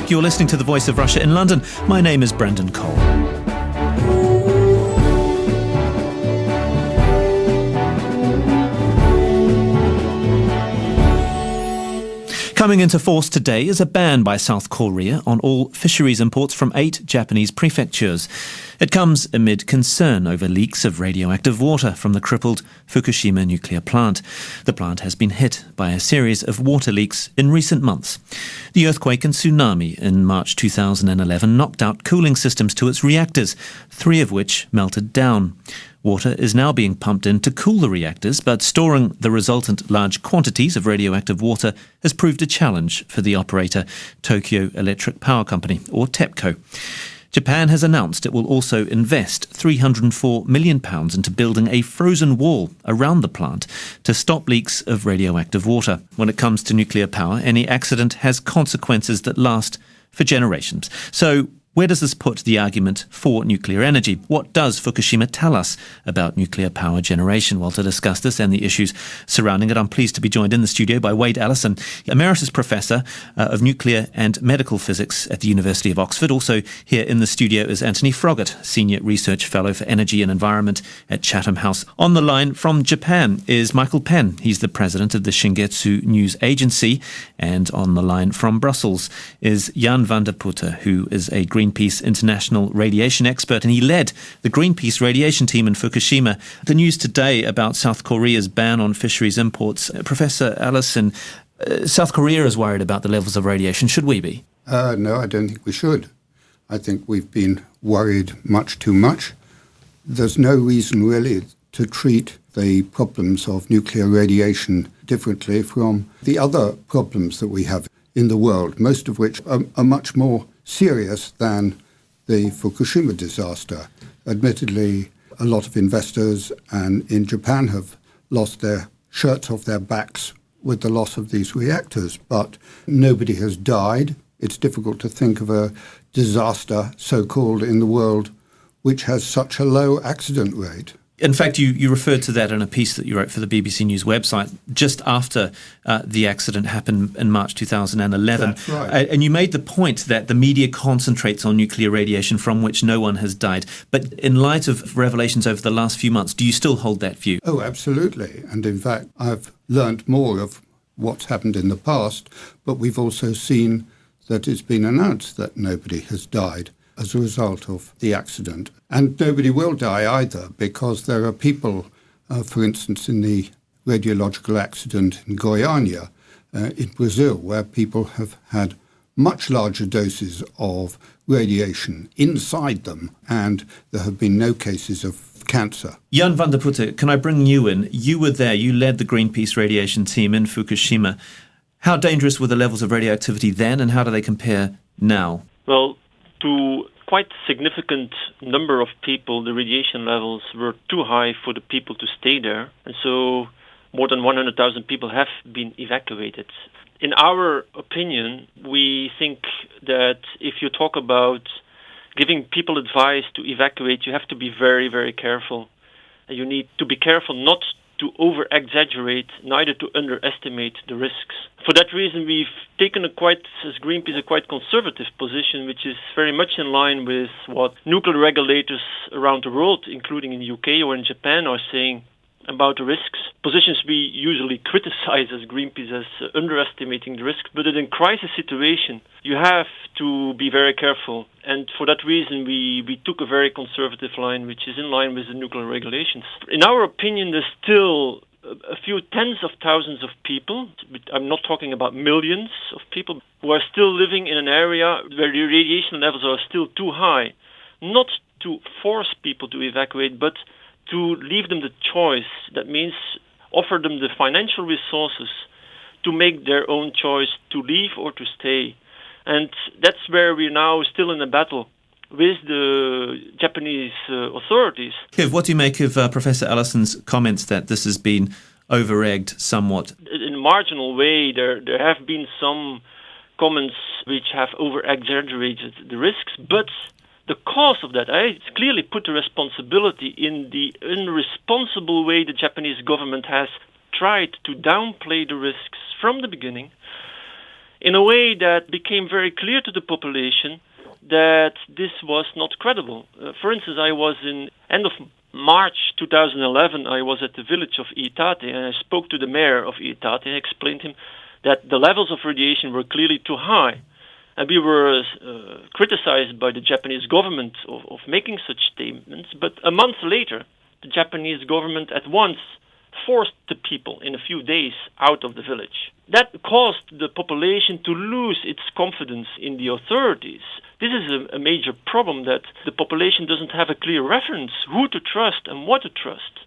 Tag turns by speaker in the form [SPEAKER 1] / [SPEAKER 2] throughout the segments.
[SPEAKER 1] back. You're listening to The Voice of Russia in London. My name is Brendan Cole. Coming into force today is a ban by South Korea on all fisheries imports from 8 Japanese prefectures. It comes amid concern over leaks of radioactive water from the crippled Fukushima nuclear plant. The plant has been hit by a series of water leaks in recent months. The earthquake and tsunami in March 2011 knocked out cooling systems to its reactors, 3 of which melted down. Water is now being pumped in to cool the reactors, but storing the resultant large quantities of radioactive water has proved a challenge for the operator, Tokyo Electric Power Company, or TEPCO. Japan has announced it will also invest £304 million into building a frozen wall around the plant to stop leaks of radioactive water. When it comes to nuclear power, any accident has consequences that last for generations. So, where does this put the argument for nuclear energy? What does Fukushima tell us about nuclear power generation? Well, to discuss this and the issues surrounding it, I'm pleased to be joined in the studio by Wade Allison, Emeritus Professor of Nuclear and Medical Physics at the University of Oxford. Also here in the studio is Antony, Froggatt, Senior Research Fellow for Energy and Environment at Chatham House. On the line from Japan is Michael Penn. He's the president of the Shingetsu News Agency. And on the line from Brussels is Vande Putte, who is a Greenpeace International radiation expert, and he led the Greenpeace radiation team in Fukushima. The news today about South Korea's ban on fisheries imports. Professor Allison, South Korea is worried about the levels of radiation. Should we be?
[SPEAKER 2] No, I don't think we should. I think we've been worried much too much. There's no reason really to treat the problems of nuclear radiation differently from the other problems that we have in the world, most of which are much more serious than the Fukushima disaster. Admittedly, a lot of investors and in Japan have lost their shirts off their backs with the loss of these reactors, but nobody has died. It's difficult to think of a disaster, so-called, in the world which has such a low accident rate.
[SPEAKER 1] In fact, you referred to that in a piece that you wrote for the BBC News website just after the accident happened in March 2011.
[SPEAKER 2] That's right.
[SPEAKER 1] And you made the point that the media concentrates on nuclear radiation from which no one has died. But in light of revelations over the last few months, do you still hold that view?
[SPEAKER 2] Oh, absolutely. And in fact, I've learned more of what's happened in the past, but we've also seen that it's been announced that nobody has died as a result of the accident. And nobody will die either, because there are people, for instance, in the radiological accident in Goiânia in Brazil, where people have had much larger doses of radiation inside them, and there have been no cases of cancer.
[SPEAKER 1] Vande Putte, can I bring you in? You were there, you led the Greenpeace radiation team in Fukushima. How dangerous were the levels of radioactivity then, and how do they compare now?
[SPEAKER 3] Well, to quite significant number of people, the radiation levels were too high for the people to stay there. And so more than 100,000 people have been evacuated. In our opinion, we think that if you talk about giving people advice to evacuate, you have to be very, very careful. You need to be careful not to over-exaggerate, neither to underestimate the risks. For that reason, we've taken as Greenpeace, a quite conservative position, which is very much in line with what nuclear regulators around the world, including in the UK or in Japan, are saying about the risks. Positions we usually criticize as Greenpeace as underestimating the risks, but in a crisis situation, you have to be very careful. And for that reason, we took a very conservative line, which is in line with the nuclear regulations. In our opinion, there's still a few tens of thousands of people, I'm not talking about millions of people, who are still living in an area where the radiation levels are still too high. Not to force people to evacuate, but to leave them the choice. That means offer them the financial resources to make their own choice to leave or to stay. And that's where we're now still in a battle with the Japanese authorities.
[SPEAKER 1] What do you make of Professor Allison's comments that this has been over-egged somewhat?
[SPEAKER 3] In a marginal way, there have been some comments which have over-exaggerated the risks, but the cause of that, I clearly put the responsibility in the irresponsible way the Japanese government has tried to downplay the risks from the beginning. in a way that became very clear to the population that this was not credible. For instance, I was in end of March 2011, I was at the village of Iitate, and I spoke to the mayor of Iitate and explained to him that the levels of radiation were clearly too high. And we were criticized by the Japanese government of making such statements. But a month later, the Japanese government at once forced the people in a few days out of the village. That caused the population to lose its confidence in the authorities. This is a major problem, that the population doesn't have a clear reference who to trust and what to trust.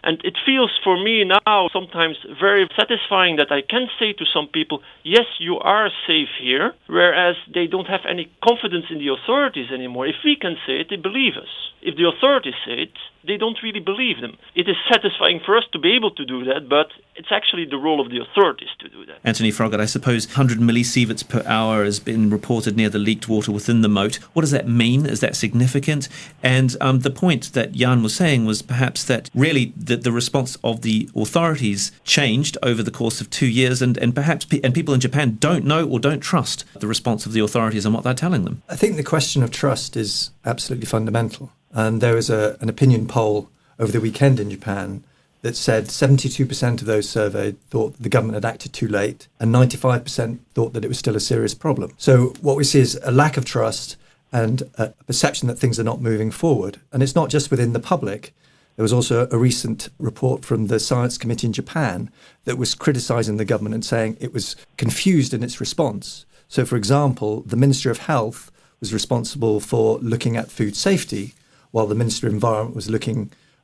[SPEAKER 3] And it feels for me now sometimes very satisfying that I can say to some people, yes, you are safe here, whereas they don't have any confidence in the authorities anymore. If we can say it, they believe us. If the authorities say it, they don't really believe them. It is satisfying for us to be able to do that, but it's actually the role of the authorities to do that.
[SPEAKER 1] Antony Froggatt, I suppose 100 millisieverts per hour has been reported near the leaked water within the moat. What does that mean? Is that significant? And the point that Jan was saying was perhaps that really the response of the authorities changed over the course of 2 years, and perhaps people in Japan don't know or don't trust the response of the authorities and what they're telling them.
[SPEAKER 4] I think the question of trust is absolutely fundamental. And there was an opinion poll over the weekend in Japan that said 72% of those surveyed thought the government had acted too late, and 95% thought that it was still a serious problem. So what we see is a lack of trust and a perception that things are not moving forward. And it's not just within the public. There was also a recent report from the Science Committee in Japan that was criticising the government and saying it was confused in its response. So, for example, the Ministry of Health was responsible for looking at food safety, while the Minister of Environment was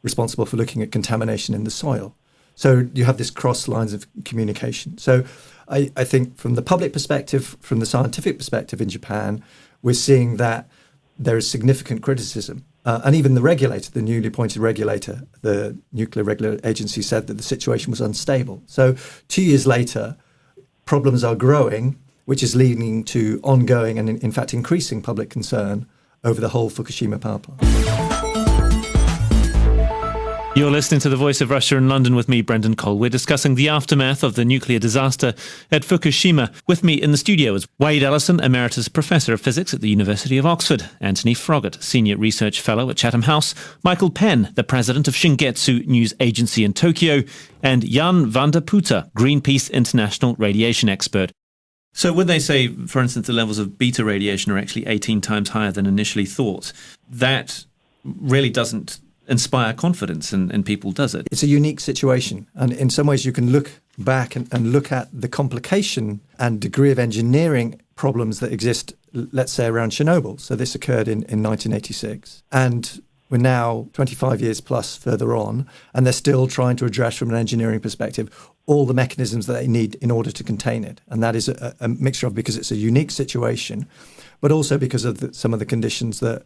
[SPEAKER 4] responsible for looking at contamination in the soil. So you have this cross lines of communication. So I think from the public perspective, from the scientific perspective in Japan, we're seeing that there is significant criticism. And even the regulator, the newly appointed regulator, the Nuclear Regulatory Agency, said that the situation was unstable. So 2 years later, problems are growing, which is leading to ongoing and, in fact, increasing public concern over the whole Fukushima power plant.
[SPEAKER 1] You're listening to The Voice of Russia in London with me, Brendan Cole. We're discussing the aftermath of the nuclear disaster at Fukushima. With me in the studio is Wade Allison, Emeritus Professor of Physics at the University of Oxford, Antony Froggatt, Senior Research Fellow at Chatham House, Michael Penn, the President of Shingetsu News Agency in Tokyo, and Jan Vande Putte, Greenpeace International radiation expert. So when they say, for instance, the levels of beta radiation are actually 18 times higher than initially thought, that really doesn't inspire confidence in people, does it?
[SPEAKER 4] It's a unique situation. And in some ways you can look back and look at the complication and degree of engineering problems that exist, let's say, around Chernobyl. So this occurred in 1986. And we're now 25 years plus further on, and they're still trying to address from an engineering perspective all the mechanisms that they need in order to contain it. And that is a mixture of, because it's a unique situation, but also because of some of the conditions that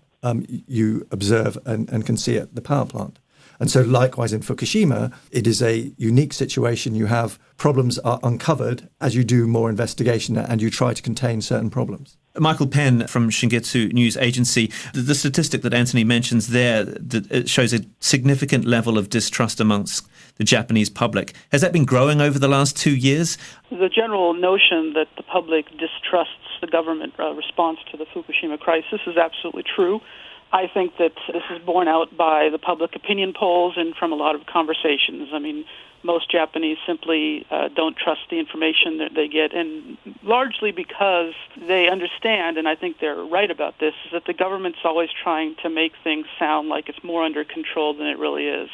[SPEAKER 4] you observe and can see at the power plant. And so likewise in Fukushima, it is a unique situation. You have problems are uncovered as you do more investigation and you try to contain certain problems.
[SPEAKER 1] Michael Penn from Shingetsu News Agency, the statistic that Antony mentions there, that it shows a significant level of distrust amongst the Japanese public. Has that been growing over the last 2 years?
[SPEAKER 5] The general notion that the public distrusts the government response to the Fukushima crisis is absolutely true. I think that this is borne out by the public opinion polls and from a lot of conversations. I mean, most Japanese simply don't trust the information that they get, and largely because they understand, and I think they're right about this, is that the government's always trying to make things sound like it's more under control than it really is.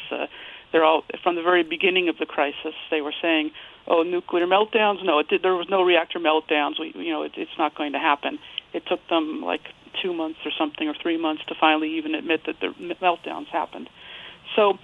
[SPEAKER 5] They're all, from the very beginning of the crisis, they were saying, "Oh, nuclear meltdowns? No, there was no reactor meltdowns. It's not going to happen." It took them like 2 months or something, or 3 months, to finally even admit that the meltdowns happened. So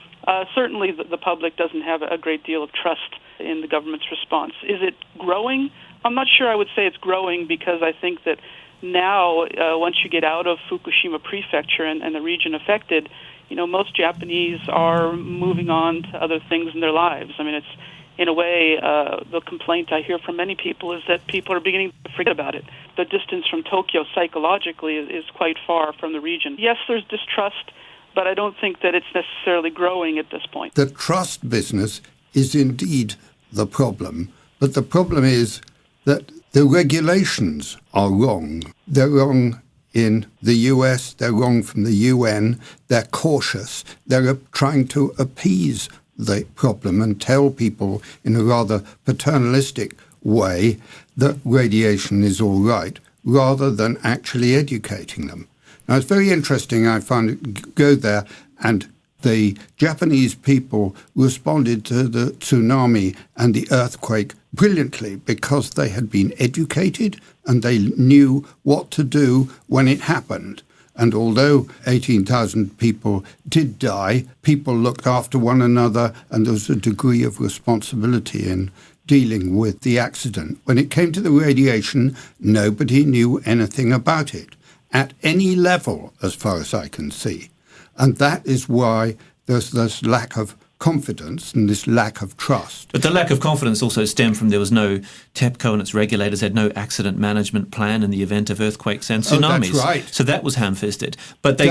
[SPEAKER 5] certainly the public doesn't have a great deal of trust in the government's response. Is it growing? I'm not sure I would say it's growing, because I think that now, once you get out of Fukushima prefecture and the region affected, most Japanese are moving on to other things in their lives. I mean, it's, in a way, the complaint I hear from many people is that people are beginning to forget about it. The distance from Tokyo psychologically is quite far from the region. Yes, there's distrust, but I don't think that it's necessarily growing at this point.
[SPEAKER 2] The trust business is indeed the problem, but the problem is that The regulations are wrong. They're wrong in the US, they're wrong from the UN, they're cautious. They're trying to appease the problem and tell people in a rather paternalistic way that radiation is all right, rather than actually educating them. Now, it's very interesting, I found, go there, and the Japanese people responded to the tsunami and the earthquake brilliantly because they had been educated and they knew what to do when it happened. And although 18,000 people did die, people looked after one another, and there was a degree of responsibility in dealing with the accident. When it came to the radiation, nobody knew anything about it at any level, as far as I can see. And that is why there's this lack of confidence and this lack of trust.
[SPEAKER 1] But the lack of confidence also stemmed from there was no TEPCO and its regulators had no accident management plan in the event of earthquakes and tsunamis.
[SPEAKER 2] Oh, that's right.
[SPEAKER 1] So that was ham-fisted. But they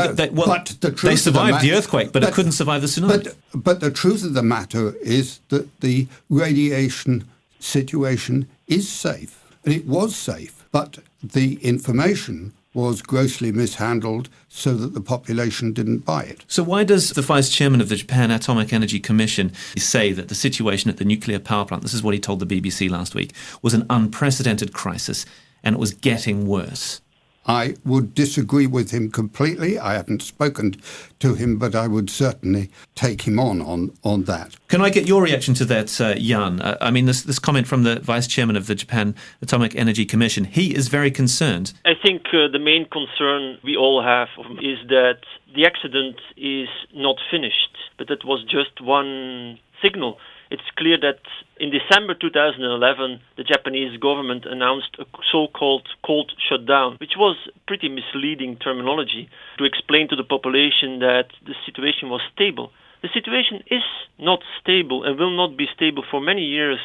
[SPEAKER 1] survived the earthquake, but it couldn't survive the tsunami.
[SPEAKER 2] But the truth of the matter is that the radiation situation is safe. And it was safe, but the information was grossly mishandled so that the population didn't buy it.
[SPEAKER 1] So why does the Vice Chairman of the Japan Atomic Energy Commission say that the situation at the nuclear power plant, this is what he told the BBC last week, was an unprecedented crisis and it was getting worse?
[SPEAKER 2] I would disagree with him completely. I haven't spoken to him, but I would certainly take him on that.
[SPEAKER 1] Can I get your reaction to that, Jan? I mean, this comment from the Vice Chairman of the Japan Atomic Energy Commission, he is very concerned.
[SPEAKER 3] I think the main concern we all have is that the accident is not finished, but it was just one signal. It's clear that in December 2011, the Japanese government announced a so-called cold shutdown, which was pretty misleading terminology to explain to the population that the situation was stable. The situation is not stable and will not be stable for many years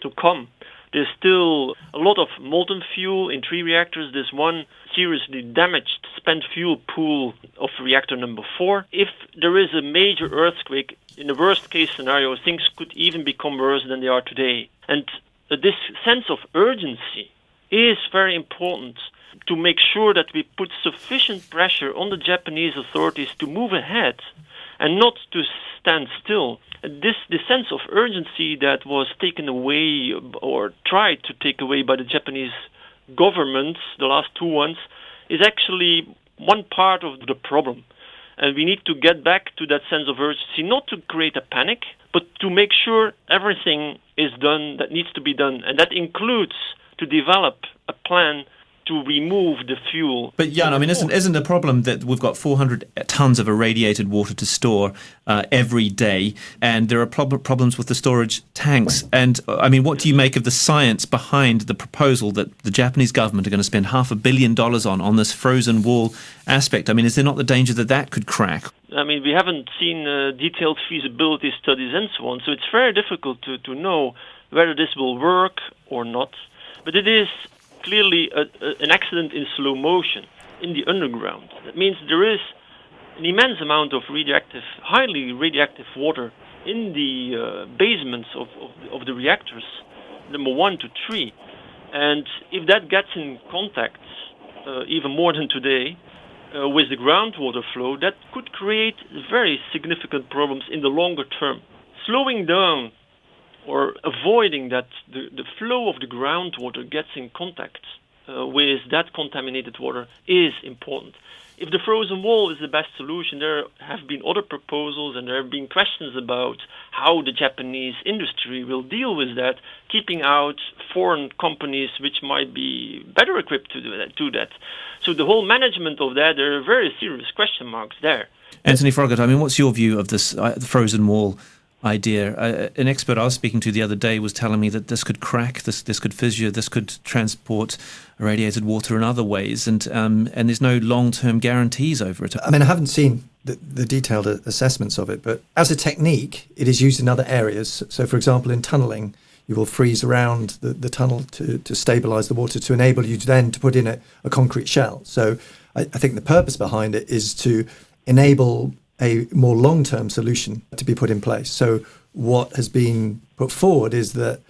[SPEAKER 3] to come. There's still a lot of molten fuel in 3 reactors. There's one seriously damaged spent fuel pool of reactor number 4. If there is a major earthquake, in the worst case scenario, things could even become worse than they are today. And this sense of urgency is very important to make sure that we put sufficient pressure on the Japanese authorities to move ahead and not to stand still. This sense of urgency that was taken away or tried to take away by the Japanese government, the last 2 ones, is actually one part of the problem. And we need to get back to that sense of urgency, not to create a panic, but to make sure everything is done that needs to be done. And that includes to develop a plan to remove the fuel.
[SPEAKER 1] But Jan, I mean, isn't the problem that we've got 400 tons of irradiated water to store every day, and there are problems with the storage tanks? And I mean, what do you make of the science behind the proposal that the Japanese government are going to spend $500 million on this frozen wall aspect? I mean, is there not the danger that that could crack?
[SPEAKER 3] I mean, we haven't seen detailed feasibility studies and so on, so it's very difficult to know whether this will work or not. But it is clearly an accident in slow motion in the underground. That means there is an immense amount of highly radioactive water in the basements of the reactors, number 1 to 3. And if that gets in contact, even more than today, with the groundwater flow, that could create very significant problems in the longer term. Slowing down or avoiding that the flow of the groundwater gets in contact with that contaminated water is important. If the frozen wall is the best solution, there have been other proposals and there have been questions about how the Japanese industry will deal with that, keeping out foreign companies which might be better equipped to do that. So the whole management of that, there are very serious question marks there.
[SPEAKER 1] Antony Froggatt, I mean, what's your view of this frozen wall idea? An expert I was speaking to the other day was telling me that this could crack, this could fissure, this could transport irradiated water in other ways, and there's no long-term guarantees over it.
[SPEAKER 4] I mean, I haven't seen the detailed assessments of it, but as a technique, it is used in other areas. So, for example, in tunnelling, you will freeze around the tunnel to stabilise the water to enable you to put in a concrete shell. So I think the purpose behind it is to enable a more long-term solution to be put in place. So what has been put forward is that